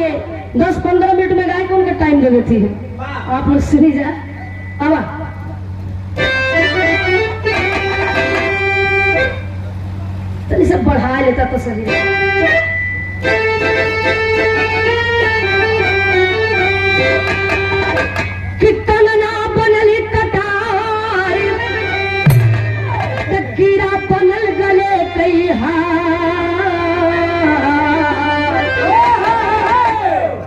के 10-15 मिनट में गाय कौन का टाइम दे देती है। आप लोग सुनी जा अब तो सब बढ़ा लेता तो सही। कितना ना बनली कटार कीड़ा बनल गले कई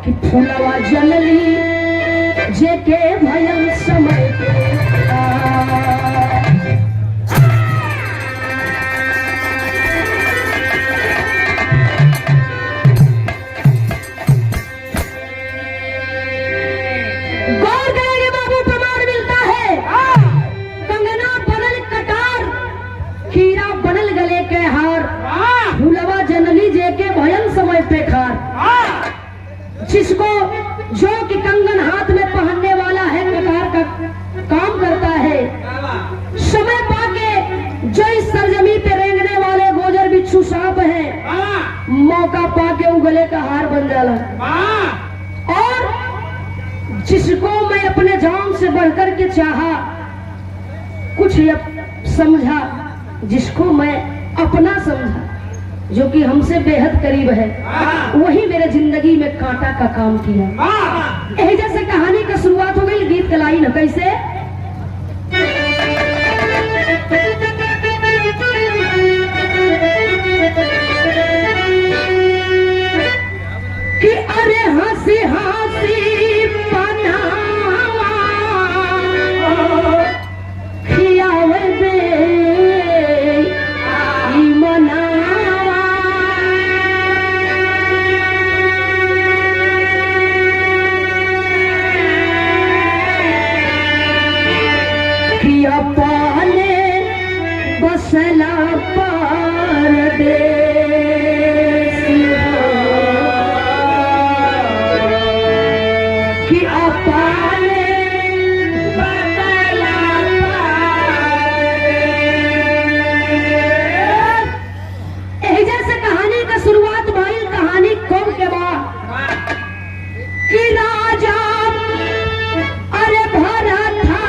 कि फूलवा जनली जेके भयल समय के जिसको जो कि कंगन हाथ में पहनने वाला है कटार का काम करता है। समय पाके जो इस सरजमी पे रेंगने वाले गोजर बिच्छू सांप है मौका पाके उगले का हार बन जाला। और जिसको मैं अपने जान से बढ़कर के चाहा कुछ समझा जिसको मैं अपना समझा जो कि हमसे बेहद करीब है वही मेरे जिंदगी में कांटा का काम किया। यही जैसे कहानी का शुरुआत हो गई गीत कलाई न कैसे कि अरे हंसी हंसी खियावे दे मना पाले बसला परदेस कि अपाले बसला परदेस। जैसे कहानी का शुरुआत भाई कहानी कौन के बाद कि राजा अरे भरा था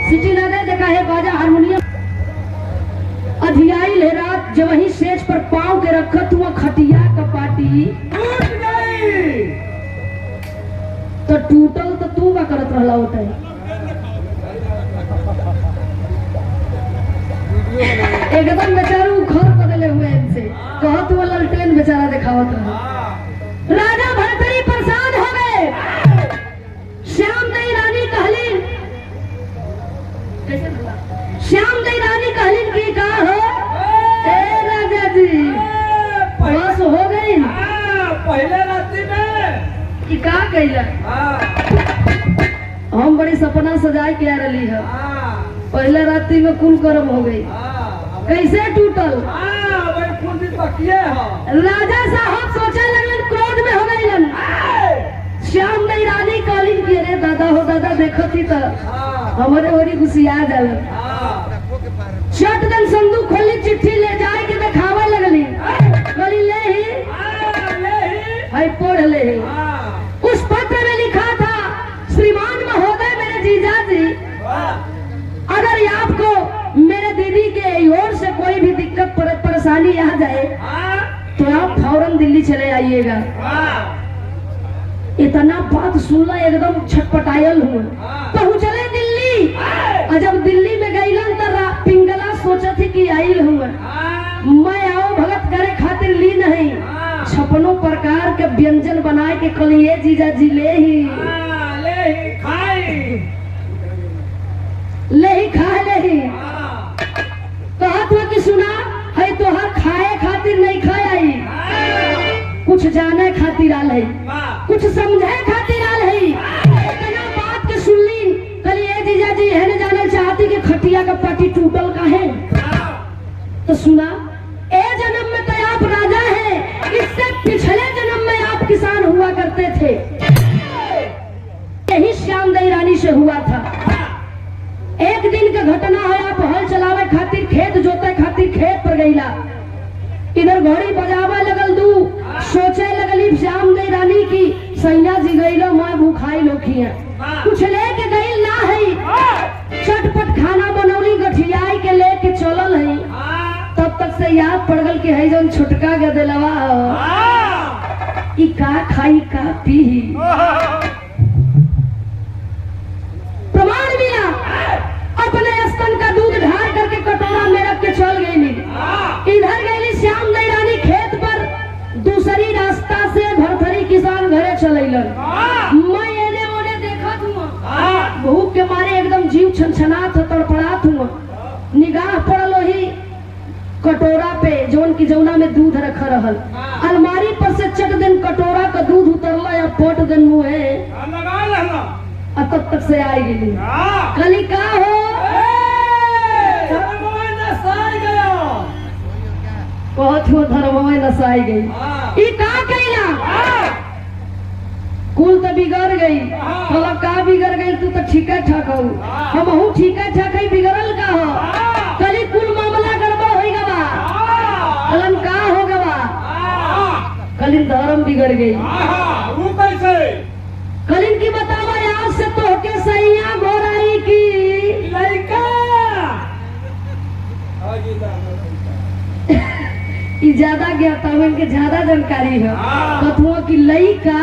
सिटी ना दे देखा है बाजा हारमोनियम अधियाई ले रात जब वही स्टेज पर पांव के रखत हुआ खटिया कपाटी टूट गई तो टूटल तो तू का करत रहला होता है। एकदम बेचारू घर बदले हुए इनसे कहत हुआ ललटेन बेचारा दिखावत रहा। राजा भरतरी परेशान हो गए। श्याम दई रानी कहलीन श्याम दई रानी कहलीन की कहा हो ए राजा जी बस हो गई पहले रात्रि में कि का कैला हम बड़ी सपना सजाए के आ रही है। पहले रात्रि में कुल कर्म हो गई कैसे टूटल तकिए हो। राजा साहब सोचा लगलन, क्रोध में हो गईलन। श्याम नहीं रानी कालीन की, अरे दादा हो दादा देखो थी तो हमारे ओरी गुसिया जालन। चट दन संदूक खोली, चिट्ठी ले जाए के दिखावे लगली। बोली ले ही हाय पढ़ ले। उस पत्र में लिखा था, श्रीमान महोदय मेरे जीजा जी, अगर आपको मेरे दीदी के ओर से कोई भी दिक्कत परेशानी आ जाए तो आप फौरन दिल्ली चले आइएगा। इतना बात सुनला एकदम छटपटायल हुआ। पहुंचले दिल्ली, और जब दिल्ली में गईलन तो पिंगला सोचा थी कि आइल हुआ मैं आओ भगत करे खातिर ली नहीं, 56 प्रकार के व्यंजन बनाए के कलिए जीजा जी ले ही कहत हुआ कि सुना है तोहर खाए खातिर नहीं खाए आई, कुछ जाने खातिर आल है, कुछ समझे खातिर आल है। इतना बात के सुन ली, कलिए जीजा जी है जाना चाहती कि खटिया का पाटी टूटल का है। तो सुना, ए जन्म में तो आप राजा हैं, इससे पिछले जन्म में आप किसान हुआ करते थे। यही श्यामदई रानी से हुआ था। एक दिन का घटना है, आप हल चलावे खातिर खेत जोते खातिर खेत पर गईला, इधर घड़ी बजावे लगल दू, सोचे लगली श्यामदई रानी की सैया जी गईलो मैं भूखाई लोखी है, कुछ लेके गई ना है, चटपट खाना बनौली गठियाई के लेके चलल है। तब तक से याद पड़ गल कि है जौन छुटका गदलवा ई का खाई का पी। प्रमाण मिला, अपने स्तन का दूध ढार करके कटोरा में रख के चल गई। इधर गई श्यामदई रानी खेत पर, दूसरी रास्ता से भरथरी किसान घरे चलैलन। मैं एने ओने देखत हूँ, भूख के मारे एकदम जीव छनछनात तड़पड़ात हूँ। निगाह पड़ल ही कटोरा पे जौन की जौना में दूध रखा रहल, अलमारी पर से चट दिन कटोरा का दूध उतरला या पट दिन मुँहे, अब तब तक से आई गई। कली का हो बहुत हो धर्मों नसाई गई। ई का कइला, कुल तो बिगड़ गई। मतलब का बिगड़ गई, तू तो ठीक ठाक हो, हमहू ठीक ठाक है, बिगड़ल का हो। कली कुल मामला गड़बड़ हो गवा, कलन का हो गवा, कलिन धर्म बिगड़ गई। कलिन की बतावा यार से तो के सैया गोराई की लड़का ज्यादा ज्ञाता के ज्यादा जानकारी है। कथुआ की लड़का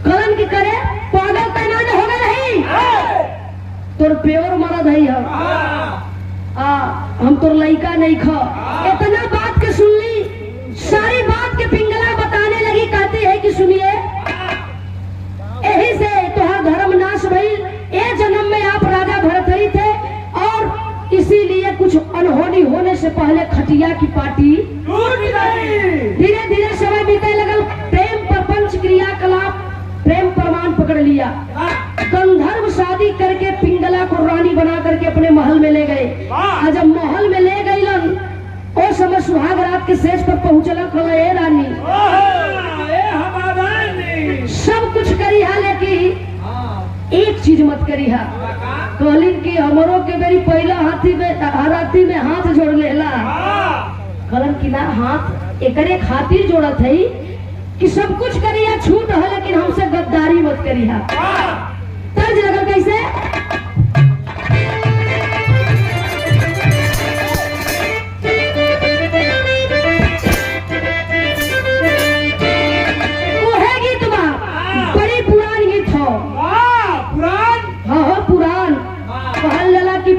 कलन की करे पागल तैनात हो गए नहीं, तोर प्योर मरद है हम तोर लड़का नहीं खा। इतना बात के सुन ली, सारी बात के पिंगला बताने लगी, कहती है कि सुनिए यही से तोहर धर्म नाश भइल। ए जन्म में आप राजा भरथरी थे और इसीलिए कुछ अनहोनी होने से पहले खटिया की पार्टी टूट गई। धीरे धीरे समय बीते लगल, प्रेम प्रपंच क्रियाकलाप प्रेम प्रमाण पकड़ लिया। गंधर्व शादी करके पिंगला को रानी बना करके अपने महल में ले गए। और जब महल में ले गई ओ समय सुहाग रात के सेज पर पहुंचल, ए रानी सब कुछ करी है लेकिन एक चीज मत करी है। कहलिन की हमरों के मेरी पहला हाथी में हाथ जोड़ लेला। कहलन की ना हाथ एकरे खातिर जोड़त है कि सब कुछ करी है, छूट है लेकिन हमसे गद्दारी मत करी है। तर्ज लगल कैसे,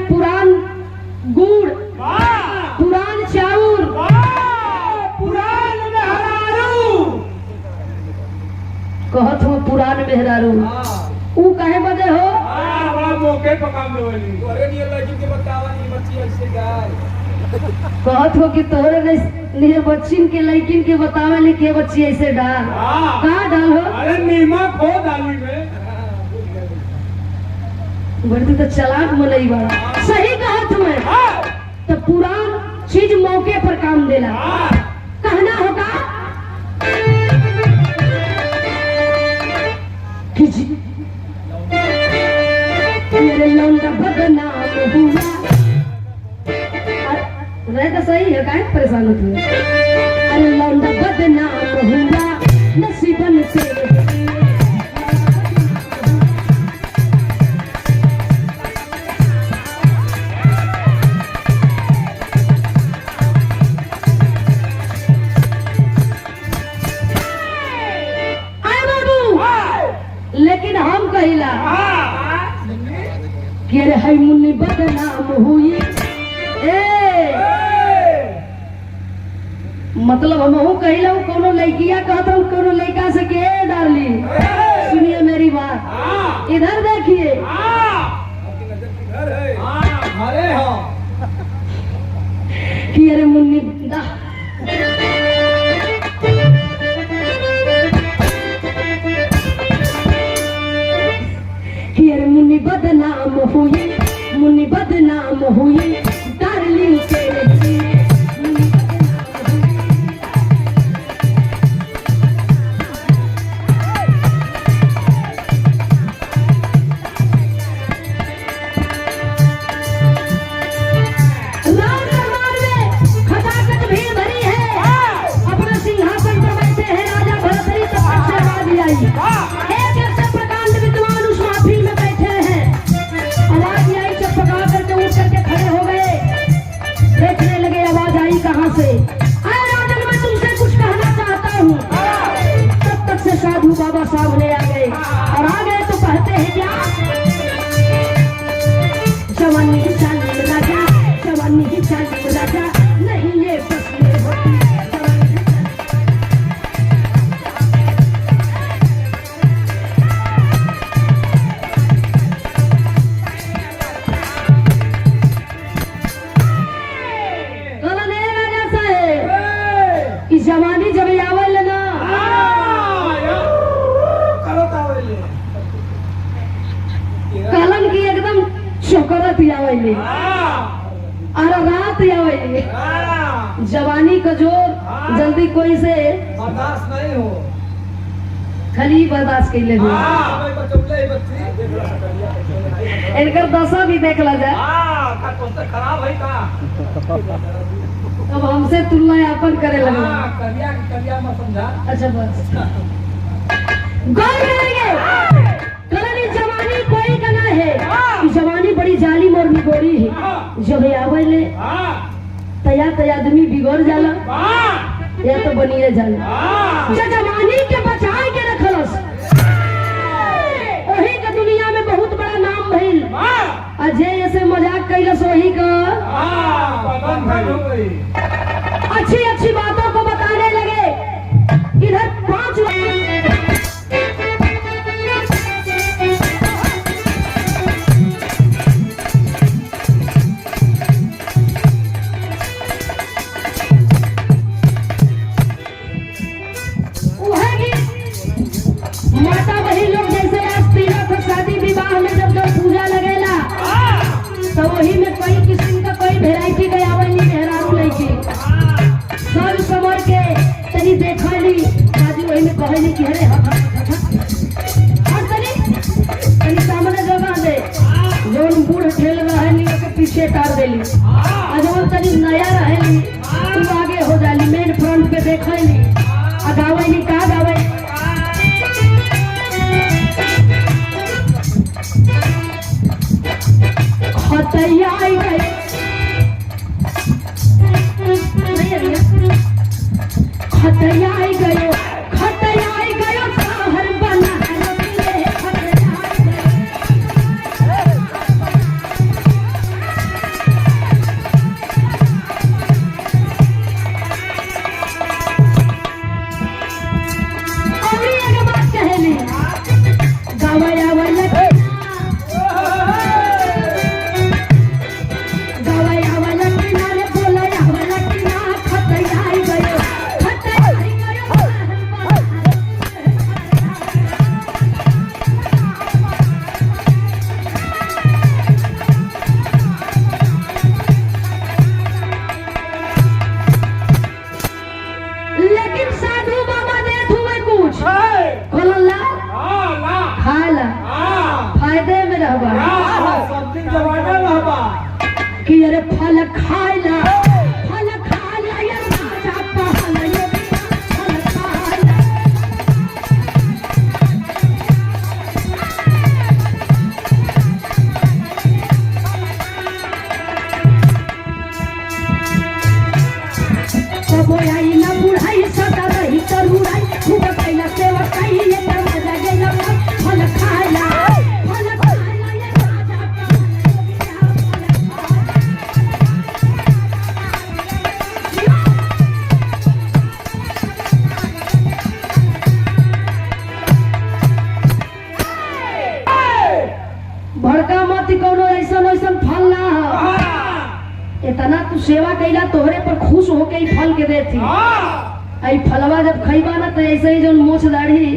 पुरान गुड़, पुरान चाउर, पुरान मेहरारू, कहत हो पुरान मेहरारू। ऊ कहे बदे हो मौके पर काम के बतावा नहीं बच्ची ऐसे गाय। कहत हो कि तोहरे लिए बच्चिन के लड़किन के बतावे ले के बच्ची ऐसे डाल कहाँ डाल हो। अरे नीमक हो दाली में बढ़ती तो चलाक मनई बड़ा। सही कहा तुम्हें। तो पुरान चीज मौके पर काम देला। कहना होगा कि मेरे लौंडा बदनाम हुआ। रह तो सही है, काहे परेशान होती है। अरे लौंडा बदनाम हुआ नसीबन से। लेकिन हम कहिला कि अरे हई मुन्नी बदनाम हुई। मतलब हम कहिला कोनो लड़किया कहता हूँ कोनो लड़का से के डाली। सुनिए मेरी बात, इधर देखिए। कि अरे मुन्नी मुन्नी बदनाम हुई, मुन्नी बदनाम हुई डार्लिंग के लिए। साधु बाबा सामने आ गए और आ गए तो कहते हैं क्या, जवानी की चांदी में राजा, जवानी की चांदी में राजा, नहीं ये फसलें होती। राजा साहेब इस जवानी जब आवल ना कलन की एकदम चौकरत आवेली और रात आवेली। जवानी का जोर जल्दी कोई से बर्दाश्त नहीं हो, खाली बर्दाश्त कर ले। इनकर दशा भी देख ला जाए। खराब है का अब हमसे तुलना यापन करे लगे। कलिया में समझा। अच्छा बस गौर करेंगे, कलन जवानी कोई का ना है। जवानी बड़ी जालिम और निगोरी है। जब आवेले तया आदमी बिगड़ जाला या तो बनिए जाला। जवानी के बचा के रखलस वही का दुनिया में बहुत बड़ा नाम भइल। अजय ऐसे मजाक कैलस वही का अच्छी अच्छी बातों को बताने लगे। इधर 5 माता वही लोग जैसे आज तीरथ शादी विवाह में जब पूजा लगेला तो वही में कई किस्म का कोई वेराइटी गया मेहरारू लड़की सब समझ के तनी देखली बाजी वही में कहली कि अरे तनी सामने जगह दे जोन बूढ़ ठेल रहली के पीछे तार देली और जोन तनी नया रहली तू आगे हो जाली। मेन फ्रंट पे देखली आ गावली का गावे खतैया आई गए खतैया आई गए खतैया आई गए हर बना कि अरे फल खाइला ये राजा कहला ये फल खाइला। कबो आई ना बुढ़ाई सदा रही तरुणाई खूब कैला सेवा कई ये दरवाजा गेला फल खाइला ये राजा भड़का मत कोनो ऐसन फल ना हो। इतना तू सेवा कैला तोहरे पर खुश होके ही फल के देती। आई फलवा जब खइबा ना तो ऐसे ही जो मोछ दाढ़ी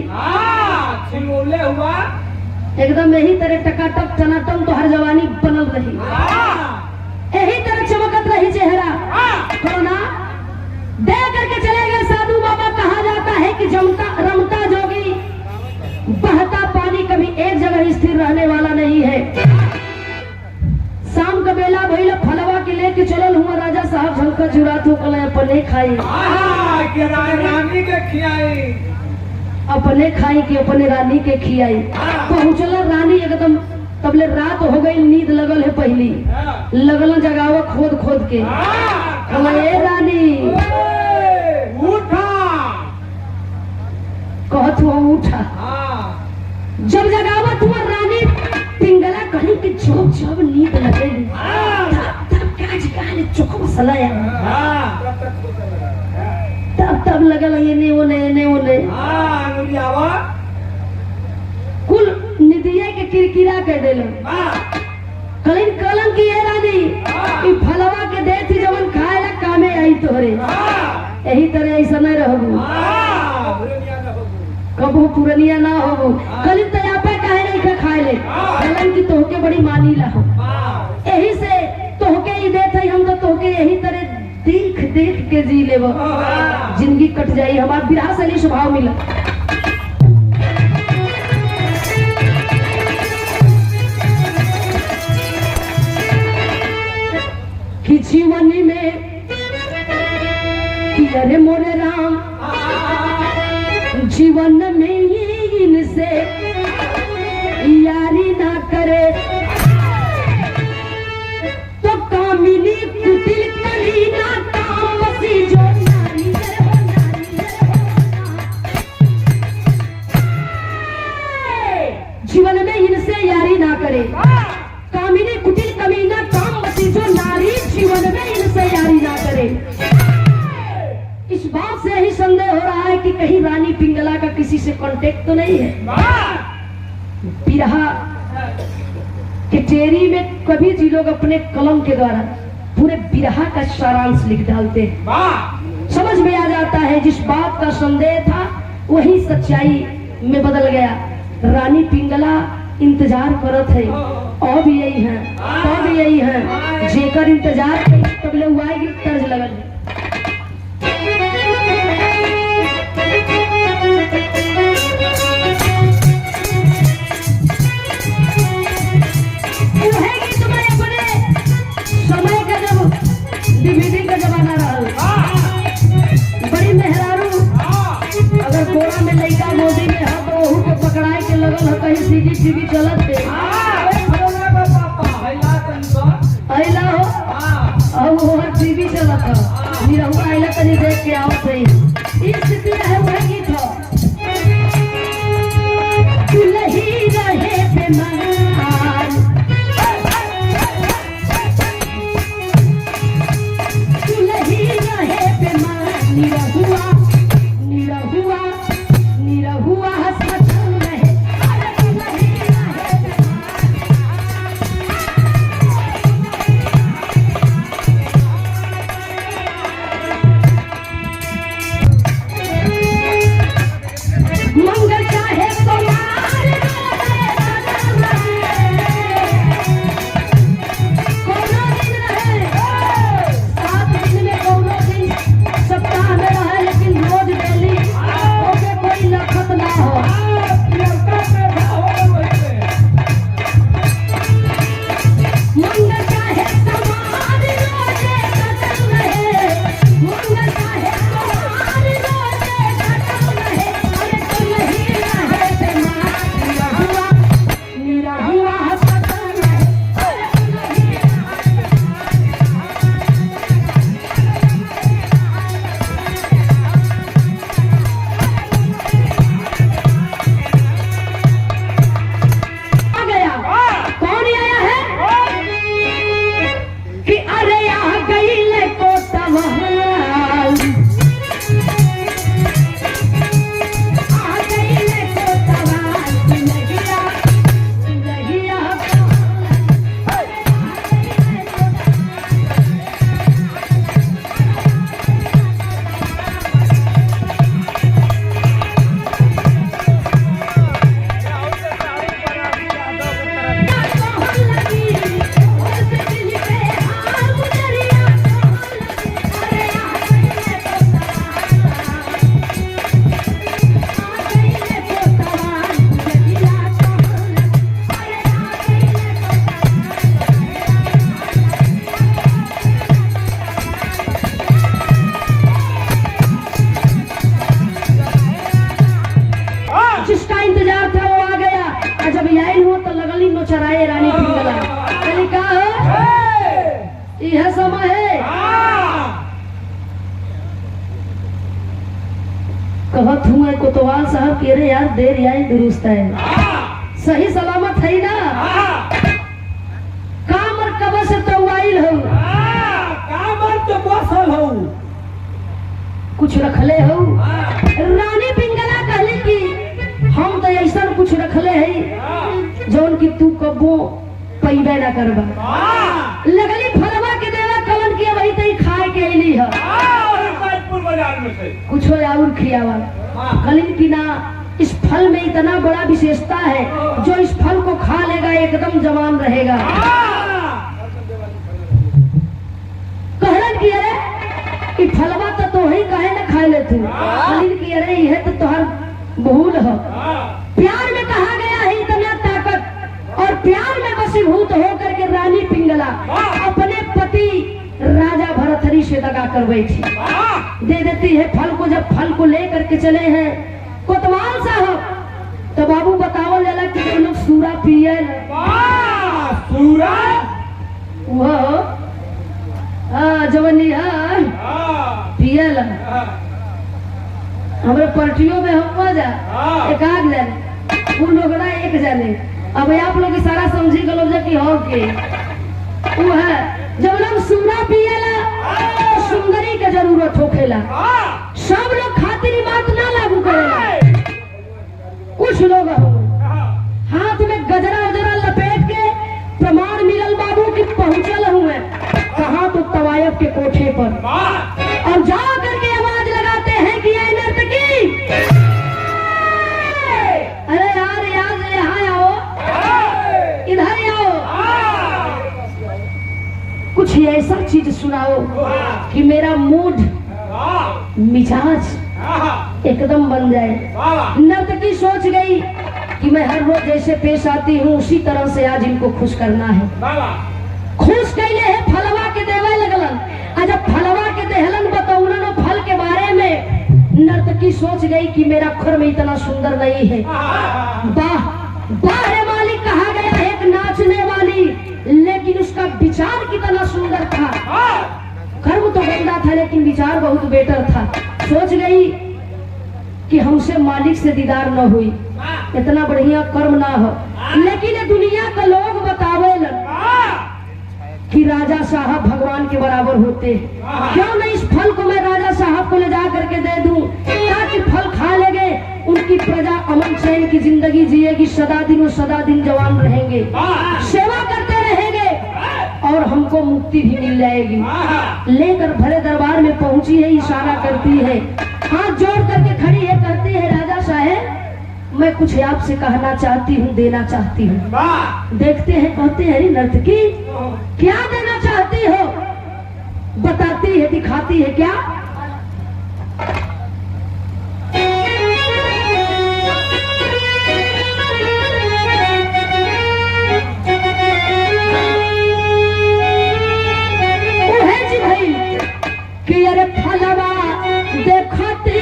छिलोले हुआ एकदम यही तरह टकाटक टनाटन तो हर जवानी बनल रही, यही तरह चमकत रही चेहरा। कोरोना दे करके चले गए साधु बाबा। कहा जाता है कि रमता जोगी बहता पानी कभी एक जगह स्थिर रहने वाला नहीं है। शाम का बेला भइल फलवा के लेके चलल हुआ राजा साहब झलका चुरा तू कल अपने खाई रानी के खियाई अपने खाई कि अपने रानी के खियाई। पहुंचल रानी एकदम तबले रात हो गई, नींद लगल है पहली, लगल जगावा खोद खोद के। ए रानी उठा कहत हुआ उठा। जब जगावत हुआ रानी पिंगला कहीं कि जब नींद लगे तब काज चोख मसला तब लगल ये ओने कुल निदिया के किरकिरा कर देल। कलन की ये रानी कि फलवा के दे थी जवन खाए ला कामे आई तोहरे। यही तरह ऐसा नहीं रहबू, कबू पुरनिया ना हो। कल तयापे काहे नहीं खा खाए ले कलन की तोहके बड़ी मानी ला हो। यही से तोहके ही देत है, हम तो तोहके यही तरह देख देख के जी लेब, जिंदगी कट जाई। हमार बिरहा से स्वभाव मिला कि जीवनी में कि अरे मोरे राम जीवन में इनसे यारी ना करे तो कामिनी कुटिल कली ना काम बसी जो नारी जीवन में इनसे यारी ना करे। कामिनी कुटिल कमीना काम बसी जो नारी जीवन में इनसे यारी ना करे। इस बात से ही संदेह हो रहा है कि कहीं रानी पिंगला का किसी से कांटेक्ट तो नहीं है। बिरहा के टेरी में कभी जी लोग अपने कलम के द्वारा पूरे बिरहा का सारांश लिख डालते हैं। समझ में आ जाता है जिस बात का संदेह था वही सच्चाई में बदल गया। रानी पिंगला इंतजार करत है, और भी यही है, और भी यही है जेकर इंतजार तब ले हुआ है तर्ज लगल। समय का जब डीवीडी का जमाना रहा, बड़ी मेहरारू अगर गोरा में लड़का मोदी में है तो वहू के पकड़ाई के लगल है कहीं सीसीटीवी चलत थे अइला हो अब वो टीवी चलत है निरहुआ अइला तनी देख के आओ सही। इस स्थिति है वही गीत हो दुल्ही रहे बेमान दुल्ही रहे बेमान निरहुआ निरहुआ निरहुआ हंसत रहे अरे दुल्ही रहे बेमान। यह समय है। कहत हूँ कोतवाल साहब कह रहे यार देर आई दुरुस्त है, सही सलामत है ना? काम और कब से तो वाइल हो, काम और तो बसल हो, कुछ रखले हो। रानी पिंगला कहली कि हम तो ऐसा कुछ रखले है जौन की तू कबो पैबे ना करबा। लगली फलवा के देवा कवन की वही तई खाए के अली है, कुछ और खियावा। कलिन की ना इस फल में इतना बड़ा विशेषता है, जो इस फल को खा लेगा एकदम जवान रहेगा। कहलन की अरे कि फलवा तो ही काहे ना खा ले तू। कलिन की अरे यह तो तुहार भूल है, प्यार में कहा गया है इतना ताकत, और प्यार में वशीभूत होकर के रानी पिंगला अपने पति राजा भरथरी से दगा कर बैठी, दे देती है फल को। जब फल को लेकर के चले हैं कोतवाल साहब, तो बाबू बतावल जाला कि जो लोग सूरा पिए सूरा वो जवनी पियल हमारे पार्टियों में हम जा एक आग जाने उन लोग ना एक जाने। अब आप लोग सारा समझी गलो कि हो के वो है जब लोग सूरा पियला तो सुंदरी के जरूरत होखेला, सब लोग खातिर बात ना लागू करेला। कुछ लोग हाथ में गजरा उजरा लपेट के प्रमाण मिलल बाबू की पहुंचल हुए कहा तो तवायफ के कोठे पर, और जा करके आवाज लगाते हैं कि ये नर्तकी, अरे यार यार यहाँ आओ, इधर आओ, कुछ ऐसा चीज सुनाओ कि मेरा मूड मिजाज एकदम बन जाए। नर्तकी सोच गई कि मैं हर रोज जैसे पेश आती हूँ उसी तरह से आज इनको खुश करना है। खुश कैले है फलवा के देवे लगलन, जब फलवा के देहलन बतौलन फल के बारे में, नर्तकी सोच गई कि मेरा खुर इतना सुंदर नहीं है। वाह वाह मालिक कहा गया है एक नाचने वाली, लेकिन उसका विचार कितना सुंदर था। कर्म तो गंदा था लेकिन विचार बहुत बेटर था। सोच गई कि हमसे मालिक से दीदार न हुई, इतना बढ़िया कर्म ना हो, लेकिन दुनिया का लोग बतावे कि राजा साहब भगवान के बराबर होते हैं, क्यों नहीं इस फल को मैं राजा साहब को ले जा करके दे दूं, ताकि फल खा लेंगे उनकी प्रजा अमन चैन की जिंदगी जिएगी, सदा दिन और सदा दिन जवान रहेंगे, सेवा करते रहेंगे और हमको मुक्ति भी मिल जाएगी। लेकर भरे दरबार में पहुंची है, इशारा करती है, हाथ जोड़ करके खड़ी है, करती है राजा साहब मैं कुछ आपसे कहना चाहती हूँ, देना चाहती हूँ। देखते हैं कहते हैं नर्तकी क्या देना चाहती हो, बताती है दिखाती है क्या। कि अरे फलवा देखती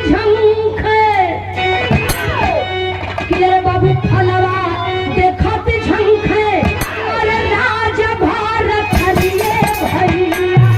झंखे, कि अरे बाबू फलवा देखती झंखे, अरे राज भारत हरिये भैया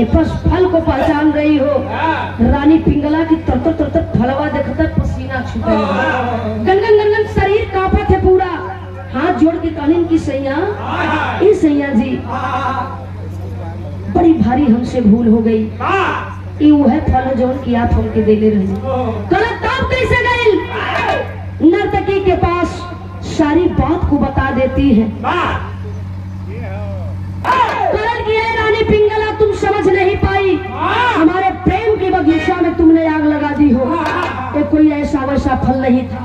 बस फल को पहचान रही हो। रानी पिंगला की तर तर फलवा देखता पसीना छूटे गनगन गनगन शरीर कांपत है पूरा। हाथ जोड़ के कहलिन की सैया ई सैया जी बड़ी भारी हमसे भूल हो गई। ई वह फल जौन की आप हमके देले रही। गलत तब कैसे गई? नर्तकी के पास सारी बात को बता देती है। करण की है रानी पिंगला तुम समझ नहीं पाई, हमारे प्रेम के बगीचा में तुमने आग लगा दी हो। ये कोई ऐसा वैसा फल नहीं था।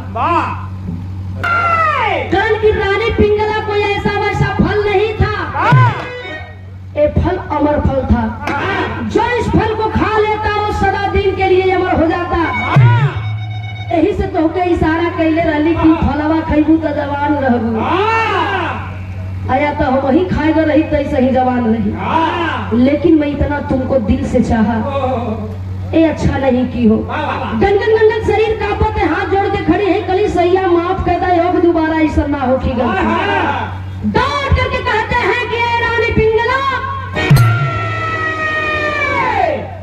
करण की रानी पिंगला कोई ऐसा वैसा फल नहीं था। ये फल अमर फल था। जो इस फल को खा लेता वो सदा दिन के लिए अमर हो जाता। यही से तो के इशारा कैले रही कि फलवा खैबू तो जवान रहबू। आया तो हम वही खाएगा रही तो सही जवान रही। लेकिन मैं इतना तुमको दिल से चाहा, ये अच्छा नहीं की हो। गनगन गनगन शरीर कांपत है, हाथ जोड़ के खड़ी है। कली सैया माफ कहता है अब दोबारा ऐसा ना हो की गलती। दौड़ करके कहते हैं कि रानी पिंगला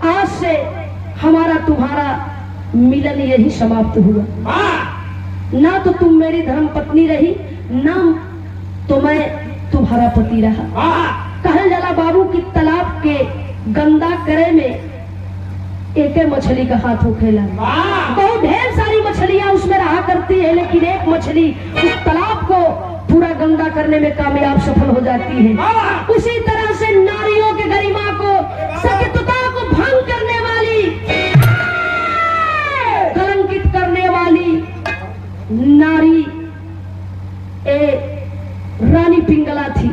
आज से हमारा तुम्हारा मिलन यही समाप्त हुआ। ना तो तुम मेरी धर्म पत्नी रही, ना तो मैं तुम्हारा पति रहा। कहल जाला बाबू की तालाब के गंदा करे में एक मछली का हाथ होखेला। बहुत ढेर सारी मछलियां उसमें रहा करती है, लेकिन एक मछली उस तालाब को पूरा गंदा करने में कामयाब सफल हो जाती है। उसी तरह से नारियों के गरिमा को, सत्यता को भंग करने वाली, कलंकित करने वाली नारी रानी पिंगला थी।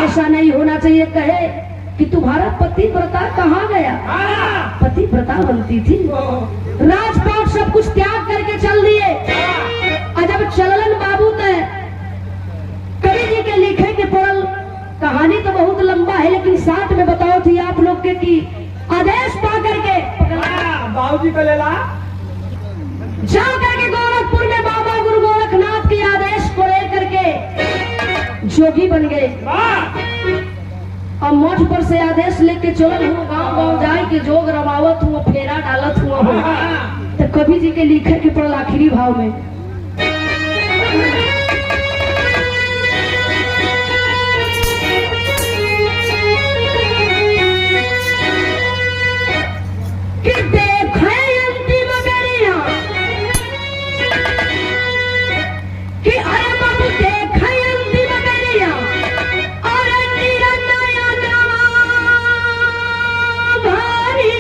ऐसा नहीं होना चाहिए कहे कि तुम्हारा पति व्रता कहाँ गया। पति व्रता बनती थी। राजपाट सब कुछ त्याग करके चल दिए। और जब चललन बाबू तय कवि जी के लिखे के पड़ल। कहानी तो बहुत लंबा है, लेकिन साथ में बताओ थी आप लोग के कि आदेश पा करके बाबूजी को ले ला जा करके गोरखपुर में बाबा गुरु गोरखनाथ के आदेश को लेकर के जोगी बन गए। और मठ पर से आदेश लेके चलल हुआ गांव गांव जाए के जोग रमावत हुआ, फेरा डालत हुआ हो। तो कवि जी के लिखे के पड़ल आखिरी भाव में कि देखे अंतिम बेरिया कि अरे बाबू देखे अंतिम बेरिया और निरनया भारी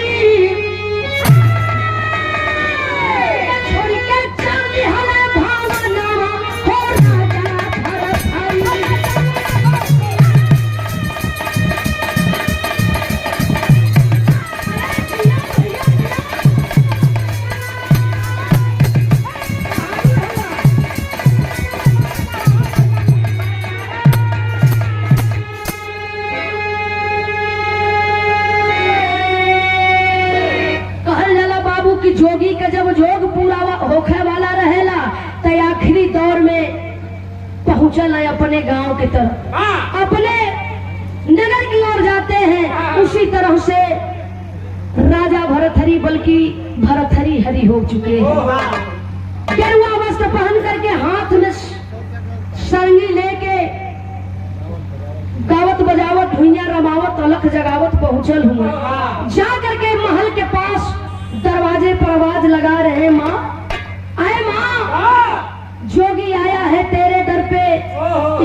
छोड़ के चली हमें भावना हो राजा जोगी का जब जोग पूरा होखे वाला रहेला तो आखिरी दौर में पहुंचल है अपने गांव की तरफ, अपने नगर की ओर जाते हैं। उसी तरह से राजा भरथरी बल्कि भरथरी हरि हो चुके हैं। गेरुआ वस्त्र पहन करके हाथ में सरंगी लेके गावत बजावत भुइया रमावत अलख जगावत पहुंचल हुए। जा करके महल के पास दरवाजे पर आवाज लगा रहे, माँ आए माँ, जोगी आया है तेरे दर पे,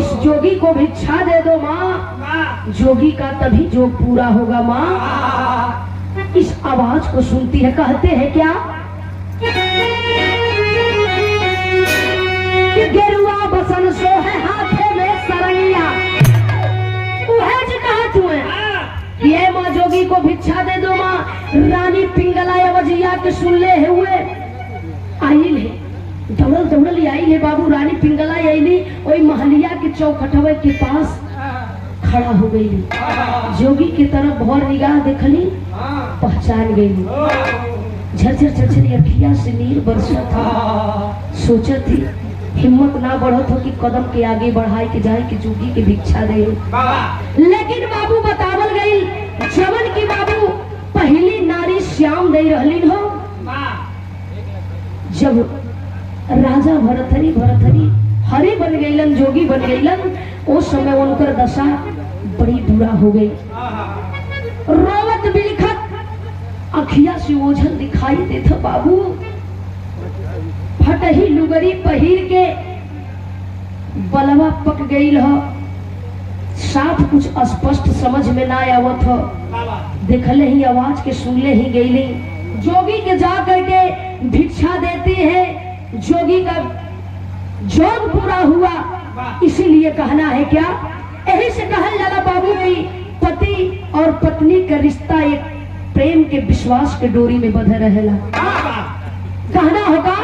इस जोगी को भिक्षा दे दो माँ, जोगी का तभी जोग पूरा होगा माँ। इस आवाज को सुनती है, कहते हैं क्या कि गेरुआ बसन सो है हाथे में सरैया। ये माँ जोगी को भिक्षा दे दो माँ। रानी पिंगला अवजिया के सुन ले हुए आइल है, दौड़ल दौड़ल आइल है बाबू। रानी पिंगला आइली वही महलिया के चौखटवे के पास खड़ा हो गई। जोगी की तरफ भौर निगाह देखली, पहचान गई। झरझर झरझर अखिया से नीर बरसा था। सोचा थी हिम्मत ना बढ़त हो कि कदम के आगे बढ़ाए के जाए कि जोगी के भिक्षा दे। लेकिन बाबू बतावल गई जवन की बाबू श्याम दे रहली हो। जब राजा भरथरी हरि बन गईलन, जोगी बन गईलन, उस समय उनकर दशा बड़ी बुरा हो गई। रोवत बिलखत अखिया से ओझल दिखाई देता बाबू। फटही लुगरी पहिर के बलवा पक गई हो, साफ कुछ स्पष्ट समझ में ना आवत हो। देखले ही आवाज के सुनले ही गईली। जोगी के जा करके भिक्षा देती है, जोगी का जोग पूरा हुआ। इसीलिए कहना है क्या, यही से कहल जाला बाबू की पति और पत्नी का रिश्ता एक प्रेम के विश्वास के डोरी में बंधे रहेला। कहना होगा